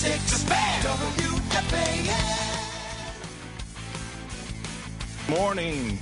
106 WFAN. Morning.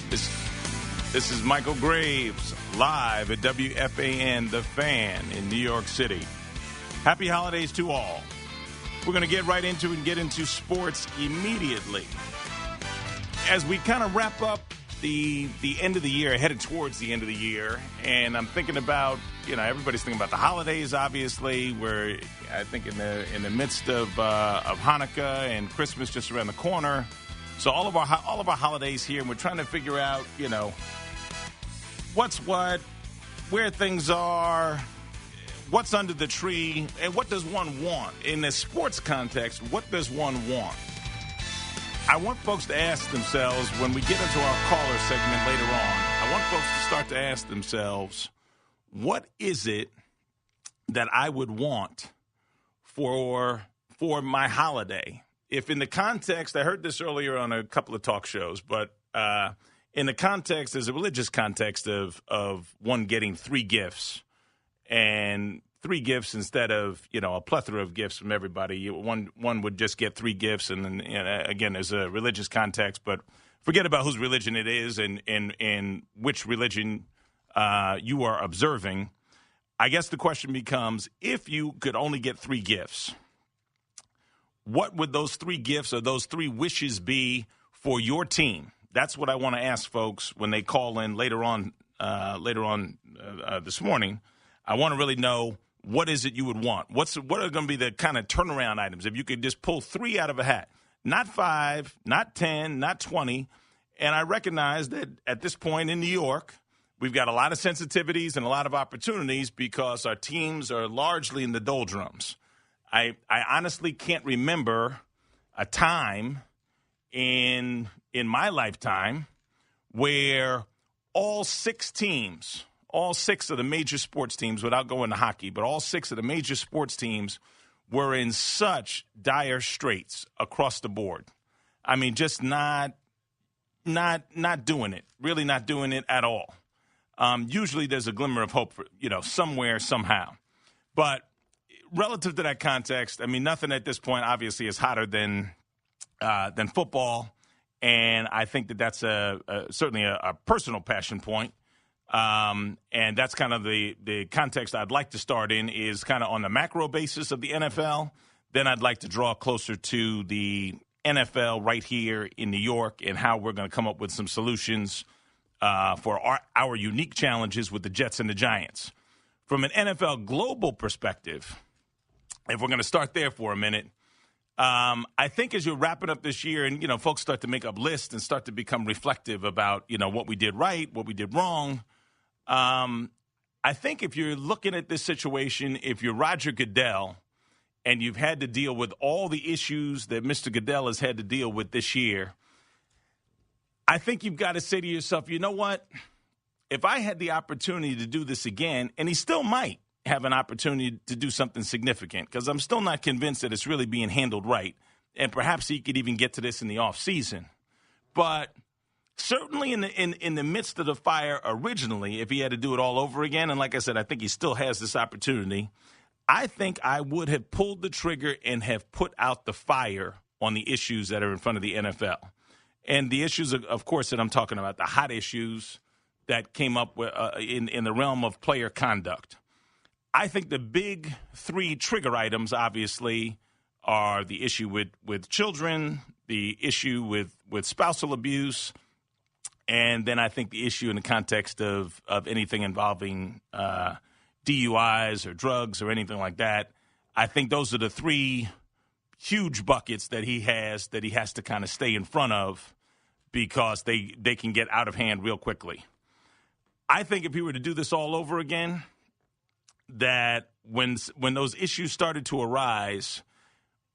This is Michael Graves live at WFAN, The Fan in New York City. Happy holidays to all. We're going to get right into it and get into sports immediately. As we kind of wrap up the end of the year, headed towards the end of the year, and I'm thinking about, everybody's thinking about the holidays, obviously. We're, I think, in the midst of Hanukkah and Christmas just around the corner. So all of our holidays here, and we're trying to figure out, what's what, where things are, what's under the tree, and what does one want? In the sports context, what does one want? I want folks to ask themselves, when we get into our caller segment later on, I want folks to start to ask themselves, what is it that I would want for my holiday? If in the context, I heard this earlier on a couple of talk shows, but in the context, there's a religious context of one getting 3 gifts, and 3 gifts instead of, a plethora of gifts from everybody. One would just get 3 gifts, and then, again, there's a religious context, but forget about whose religion it is and which religion you are observing. I guess the question becomes, if you could only get 3 gifts, what would those 3 gifts or those 3 wishes be for your team? That's what I want to ask folks when they call in later on this morning. I want to really know, what is it you would want? What are going to be the kind of turnaround items? If you could just pull 3 out of a hat, not 5, not 10, not 20. And I recognize that at this point in New York, we've got a lot of sensitivities and a lot of opportunities because our teams are largely in the doldrums. I honestly can't remember a time in my lifetime where all 6 teams, all 6 of the major sports teams, without going to hockey, but all 6 of the major sports teams were in such dire straits across the board. I mean, just not doing it, really not doing it at all. Usually there's a glimmer of hope for, somewhere, somehow. But relative to that context, I mean, nothing at this point obviously is hotter than football, and I think that's certainly a personal passion point. And that's kind of the context I'd like to start in, is kind of on the macro basis of the NFL. Then I'd like to draw closer to the NFL right here in New York and how we're going to come up with some solutions for our unique challenges with the Jets and the Giants. From an NFL global perspective, if we're going to start there for a minute, I think as you're wrapping up this year and, folks start to make up lists and start to become reflective about, what we did right, what we did wrong, I think if you're looking at this situation, if you're Roger Goodell and you've had to deal with all the issues that Mr. Goodell has had to deal with this year, I think you've got to say to yourself, you know what? If I had the opportunity to do this again, and he still might have an opportunity to do something significant, because I'm still not convinced that it's really being handled right, and perhaps he could even get to this in the offseason. But certainly in the midst of the fire originally, if he had to do it all over again, and like I said, I think he still has this opportunity, I think I would have pulled the trigger and have put out the fire on the issues that are in front of the NFL. And the issues, of course, that I'm talking about, the hot issues that came up in the realm of player conduct. I think the big 3 trigger items, obviously, are the issue with children, the issue with spousal abuse, and then I think the issue in the context of anything involving DUIs or drugs or anything like that. I think those are the 3 huge buckets that he has to kind of stay in front of, because they can get out of hand real quickly. I think if he were to do this all over again, that when those issues started to arise,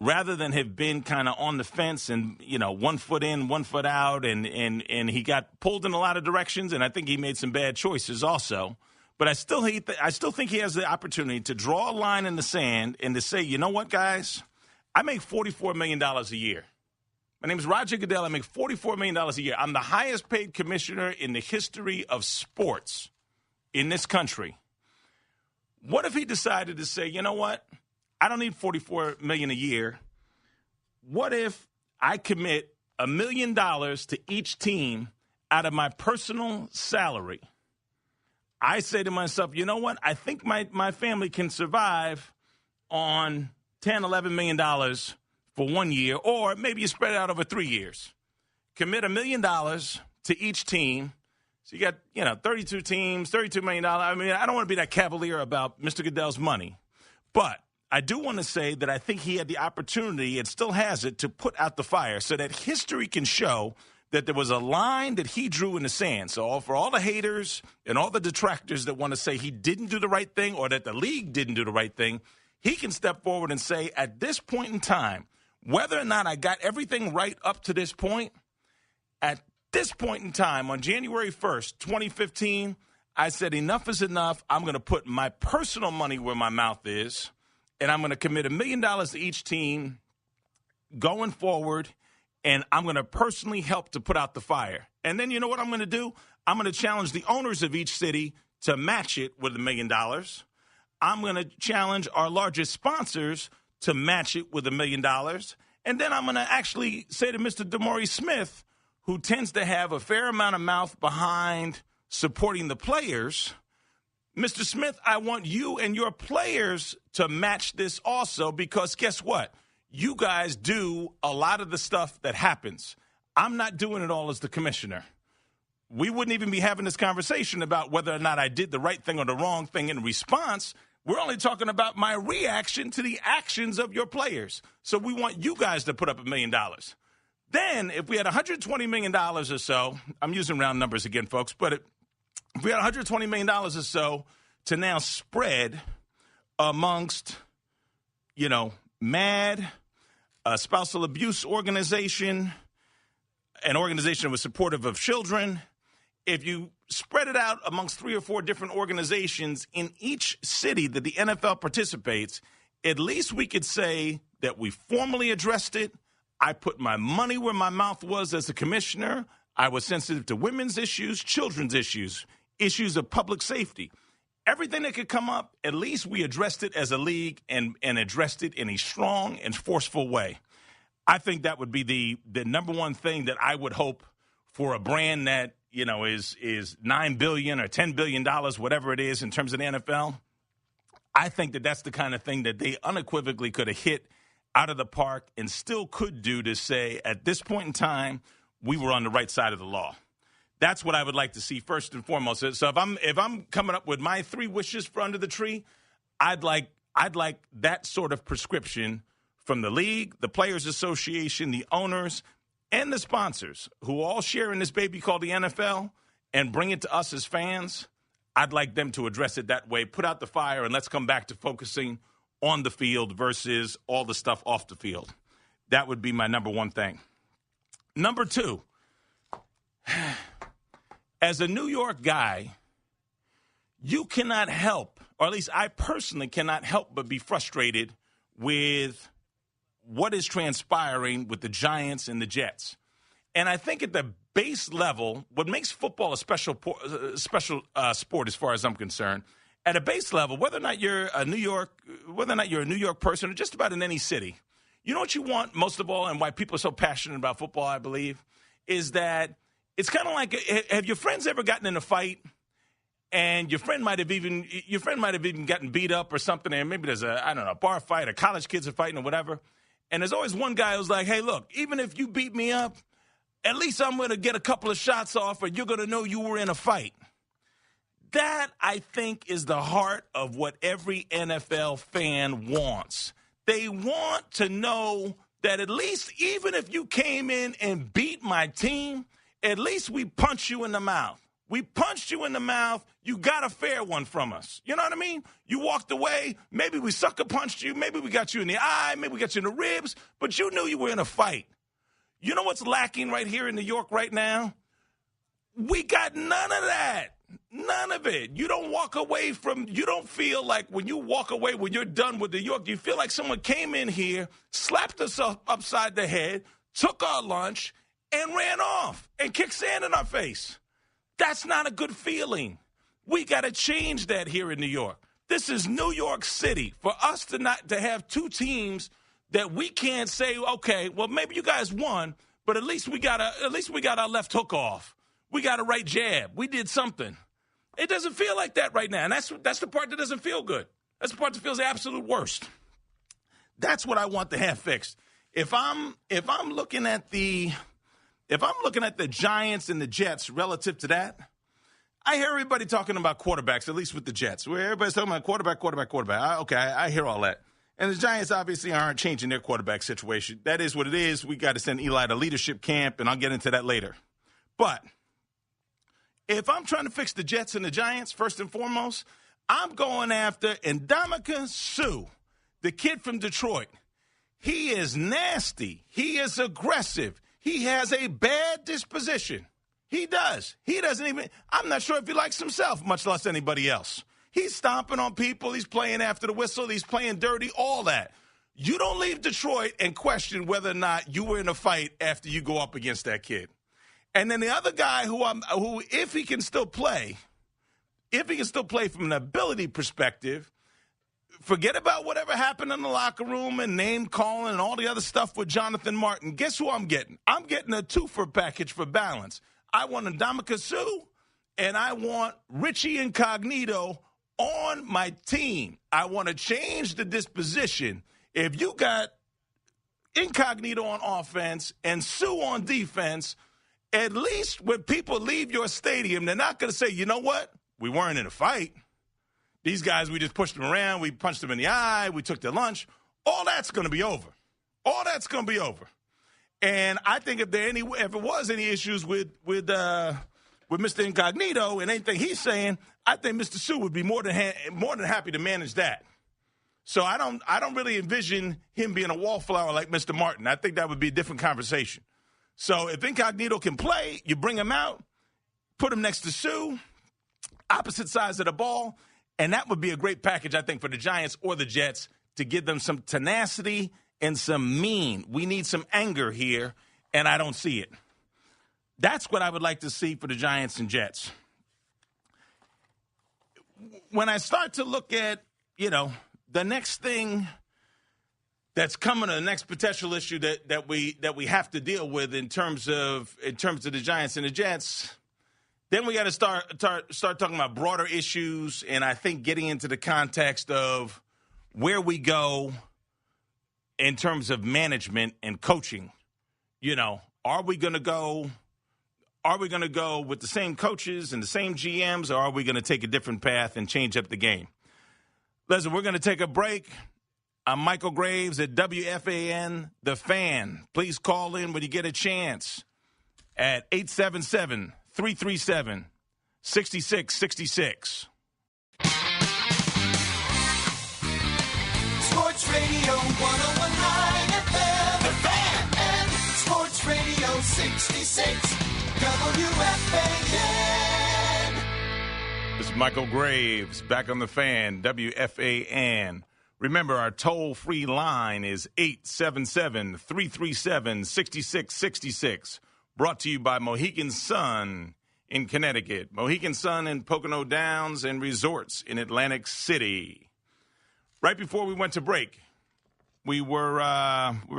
rather than have been kind of on the fence and, 1 foot in, 1 foot out, and he got pulled in a lot of directions, and I think he made some bad choices also. But I still think he has the opportunity to draw a line in the sand and to say, you know what, guys, I make $44 million a year. My name is Roger Goodell. I make $44 million a year. I'm the highest paid commissioner in the history of sports in this country. What if he decided to say, you know what? I don't need $44 million a year. What if I commit $1 million to each team out of my personal salary? I say to myself, you know what? I think my family can survive on $10, $11 million for 1 year, or maybe you spread it out over 3 years. Commit $1 million to each team. So you got, 32 teams, $32 million. I mean, I don't want to be that cavalier about Mr. Goodell's money. But I do want to say that I think he had the opportunity, and still has it, to put out the fire so that history can show that there was a line that he drew in the sand. So for all the haters and all the detractors that want to say he didn't do the right thing or that the league didn't do the right thing, he can step forward and say, at this point in time, whether or not I got everything right up to this point, at this point in time, on January 1st, 2015, I said enough is enough. I'm going to put my personal money where my mouth is, and I'm going to commit $1 million to each team going forward, and I'm going to personally help to put out the fire. And then you know what I'm going to do? I'm going to challenge the owners of each city to match it with $1 million. I'm going to challenge our largest sponsors to match it with $1 million. And then I'm going to actually say to Mr. DeMaurice Smith, who tends to have a fair amount of mouth behind supporting the players, Mr. Smith, I want you and your players to match this also, because guess what? You guys do a lot of the stuff that happens. I'm not doing it all as the commissioner. We wouldn't even be having this conversation about whether or not I did the right thing or the wrong thing in response. We're only talking about my reaction to the actions of your players. So we want you guys to put up $1 million. Then if we had $120 million or so, I'm using round numbers again, folks, but if we had $120 million or so to now spread amongst, MAD, a spousal abuse organization, an organization that was supportive of children, if you spread it out amongst 3 or 4 different organizations in each city that the NFL participates, at least we could say that we formally addressed it. I put my money where my mouth was as a commissioner. I was sensitive to women's issues, children's issues, issues of public safety. Everything that could come up, at least we addressed it as a league and addressed it in a strong and forceful way. I think that would be the number one thing that I would hope for a brand that, is $9 billion or $10 billion, whatever it is in terms of the NFL. I think that that's the kind of thing that they unequivocally could have hit out of the park and still could do to say, at this point in time, we were on the right side of the law. That's what I would like to see first and foremost. So if I'm coming up with my 3 wishes for under the tree, I'd like that sort of prescription from the league, the Players Association, the owners, and the sponsors who all share in this baby called the NFL and bring it to us as fans. I'd like them to address it that way, put out the fire, and let's come back to focusing on the field versus all the stuff off the field. That would be my number one thing. Number 2, as a New York guy, you cannot help, or at least I personally cannot help but be frustrated with what is transpiring with the Giants and the Jets. And I think at the base level, what makes football a special sport as far as I'm concerned, at a base level, whether or not you're a New York person or just about in any city, you know what you want most of all, and why people are so passionate about football, I believe, is that it's kind of like, have your friends ever gotten in a fight and your friend might have even gotten beat up or something, and maybe there's a bar fight or college kids are fighting or whatever, and there's always one guy who's like, hey, look, even if you beat me up, at least I'm going to get a couple of shots off or you're going to know you were in a fight. That, I think, is the heart of what every NFL fan wants. They want to know that at least even if you came in and beat my team, at least we punch you in the mouth. We punched you in the mouth. You got a fair one from us. You know what I mean? You walked away. Maybe we sucker punched you. Maybe we got you in the eye. Maybe we got you in the ribs. But you knew you were in a fight. You know what's lacking right here in New York right now? We got none of that. None of it. You don't feel like when you walk away, when you're done with New York, you feel like someone came in here, slapped us upside the head, took our lunch, and ran off and kicked sand in our face. That's not a good feeling. We got to change that here in New York. This is New York City. For us to have two teams that we can't say, okay, well, maybe you guys won, but at least we got our left hook off. We got a right jab. We did something. It doesn't feel like that right now, and that's the part that doesn't feel good. That's the part that feels the absolute worst. That's what I want to have fixed. If I'm looking at the Giants and the Jets relative to that, I hear everybody talking about quarterbacks, at least with the Jets, where everybody's talking about quarterback. I hear all that. And the Giants obviously aren't changing their quarterback situation. That is what it is. We got to send Eli to leadership camp, and I'll get into that later. But if I'm trying to fix the Jets and the Giants, first and foremost, I'm going after Ndamukong, the kid from Detroit. He is nasty. He is aggressive. He has a bad disposition. He does. He doesn't even – I'm not sure if he likes himself, much less anybody else. He's stomping on people. He's playing after the whistle. He's playing dirty, all that. You don't leave Detroit and question whether or not you were in a fight after you go up against that kid. And then the other guy who if he can still play from an ability perspective, forget about whatever happened in the locker room and name calling and all the other stuff with Jonathan Martin. Guess who I'm getting? I'm getting a two-for package for balance. I want Ndamukong and I want Richie Incognito on my team. I want to change the disposition. If you got Incognito on offense and Sue on defense, at least when people leave your stadium, they're not going to say, you know what? We weren't in a fight. These guys, we just pushed them around. We punched them in the eye. We took their lunch. All that's going to be over. All that's going to be over. And I think if there was any issues with Mr. Incognito and anything he's saying, I think Mr. Sue would be more than happy to manage that. So I don't really envision him being a wallflower like Mr. Martin. I think that would be a different conversation. So if Incognito can play, you bring him out, put him next to Sue, opposite sides of the ball, and that would be a great package, I think, for the Giants or the Jets to give them some tenacity and some mean. We need some anger here, and I don't see it. That's what I would like to see for the Giants and Jets. When I start to look at, the next thing that's coming, the next potential issue that we have to deal with in terms of the Giants and the Jets, then we got to start talking about broader issues, and I think getting into the context of where we go in terms of management and coaching. Are we going to go with the same coaches and the same GMs, or are we going to take a different path and change up the game? Listen, we're going to take a break. I'm Michael Graves at WFAN, The Fan. Please call in when you get a chance at 877-337-6666. Sports Radio 101.9 FM, The Fan, and Sports Radio 66, WFAN. This is Michael Graves, back on The Fan, WFAN. Remember, our toll-free line is 877-337-6666, brought to you by Mohegan Sun in Connecticut, Mohegan Sun in Pocono Downs, and Resorts in Atlantic City. Right before we went to break, we were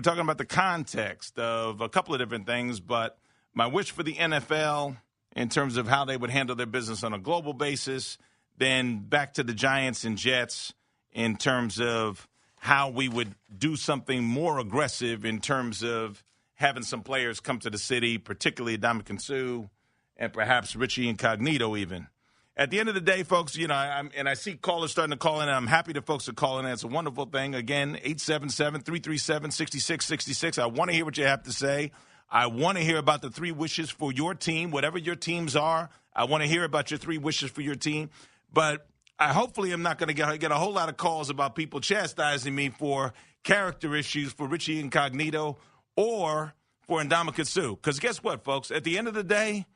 talking about the context of a couple of different things, but my wish for the NFL in terms of how they would handle their business on a global basis, then back to the Giants and Jets in terms of how we would do something more aggressive in terms of having some players come to the city, particularly Ndamukong and perhaps Richie Incognito even. At the end of the day, folks, I see callers starting to call in, and I'm happy that folks are calling in. It's a wonderful thing. Again, 877-337-6666. I want to hear what you have to say. I want to hear about the three wishes for your team, whatever your teams are. I want to hear about your three wishes for your team. But hopefully I'm not going to get a whole lot of calls about people chastising me for character issues for Richie Incognito or for Ndamukong. Because guess what, folks? At the end of the day,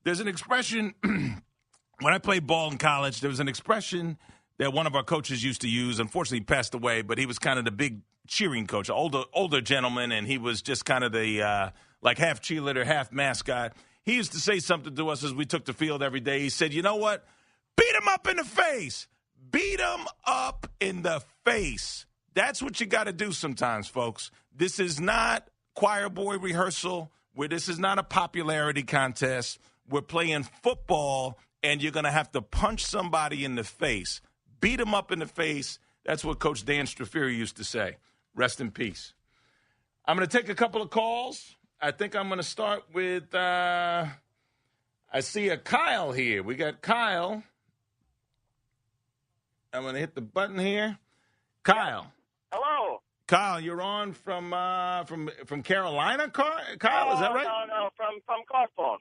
there's an expression. When I played ball in college, there was an expression that one of our coaches used to use. Unfortunately, he passed away, but he was kind of the big cheering coach, older gentleman, and he was just kind of the like half cheerleader, half mascot. He used to say something to us as we took the field every day. He said, you know what? Beat him up in the face. Beat them up in the face. That's what you got to do sometimes, folks. This is not choir boy rehearsal, where this is not a popularity contest. We're playing football, and you're going to have to punch somebody in the face. Beat them up in the face. That's what Coach Dan Straferi used to say. Rest in peace. I'm going to take a couple of calls. I think I'm going to start with, I see a Kyle here. We got Kyle. I'm going to hit the button here. Kyle. Hello. Kyle, you're on from Carolina, Kyle? Is that right? No, from Carphone.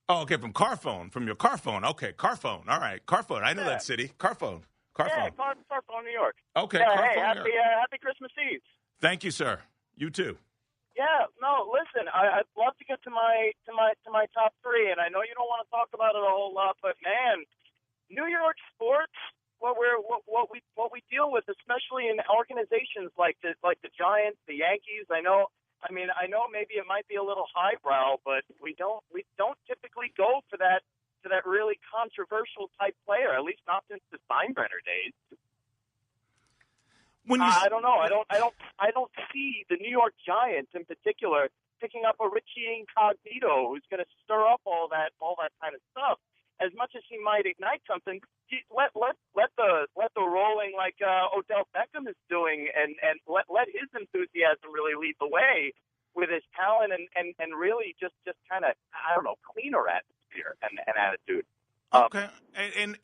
Oh, okay, from Carphone, from your Carphone. Okay, Carphone. All right, Carphone. I know that city. Carphone. Yeah, Carphone, New York. Okay, yeah, Carphone, hey, happy Christmas Eve. Thank you, sir. You too. Yeah, no, listen, I'd love to get to my top three, and I know you don't want to talk about it a whole lot, but man, New York sports, what we deal with, especially in organizations like the Giants, the Yankees. I know maybe it might be a little highbrow, but we don't typically go for that really controversial type player, at least not since the Steinbrenner days. I don't know. I don't see the New York Giants in particular picking up a Richie Incognito who's going to stir up all that kind of stuff. As much as he might ignite something, let the rolling like Odell Beckham is doing, and let his enthusiasm really lead the way with his talent and really just kind of, I don't know, cleaner atmosphere and attitude. Okay, and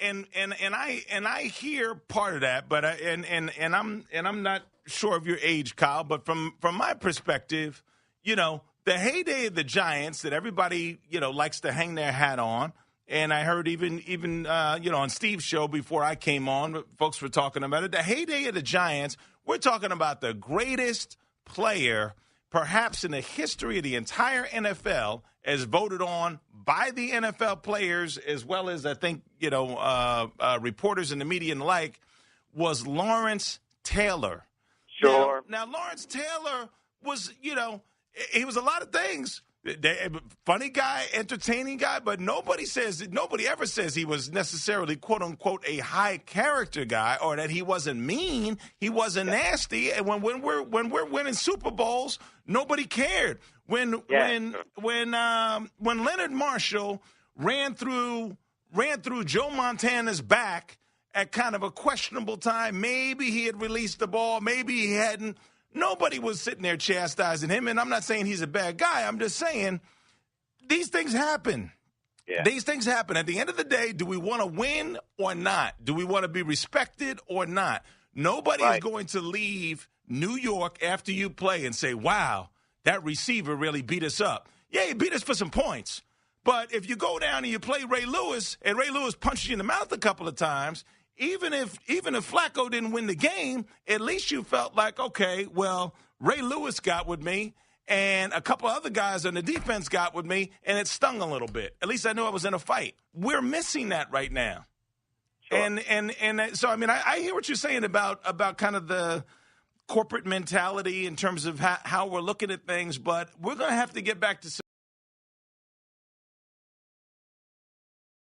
I hear part of that, but I'm not sure of your age, Kyle. But from my perspective, the heyday of the Giants that everybody likes to hang their hat on, and I heard even on Steve's show before I came on, folks were talking about it. The heyday of the Giants, we're talking about the greatest player perhaps in the history of the entire NFL, as voted on by the NFL players, as well as I think, reporters in the media and the like, was Lawrence Taylor. Sure. Now Lawrence Taylor was, he was a lot of things. Funny guy, entertaining guy, but nobody ever says he was necessarily, quote unquote, a high character guy, or that he wasn't mean, he wasn't nasty. And when we're winning Super Bowls, nobody cared. When Leonard Marshall ran through Joe Montana's back at kind of a questionable time, maybe he had released the ball, maybe he hadn't. Nobody was sitting there chastising him, and I'm not saying he's a bad guy. I'm just saying these things happen. Yeah. These things happen. At the end of the day, do we want to win or not? Do we want to be respected or not? Nobody is going to leave New York after you play and say, wow, that receiver really beat us up. Yeah, he beat us for some points. But if you go down and you play Ray Lewis, and Ray Lewis punched you in the mouth a couple of times, even if Flacco didn't win the game, at least you felt like, okay, well, Ray Lewis got with me, and a couple other guys on the defense got with me, and it stung a little bit. At least I knew I was in a fight. We're missing that right now. Sure. And so, I mean, I hear what you're saying about kind of the corporate mentality in terms of how we're looking at things, but we're going to have to get back to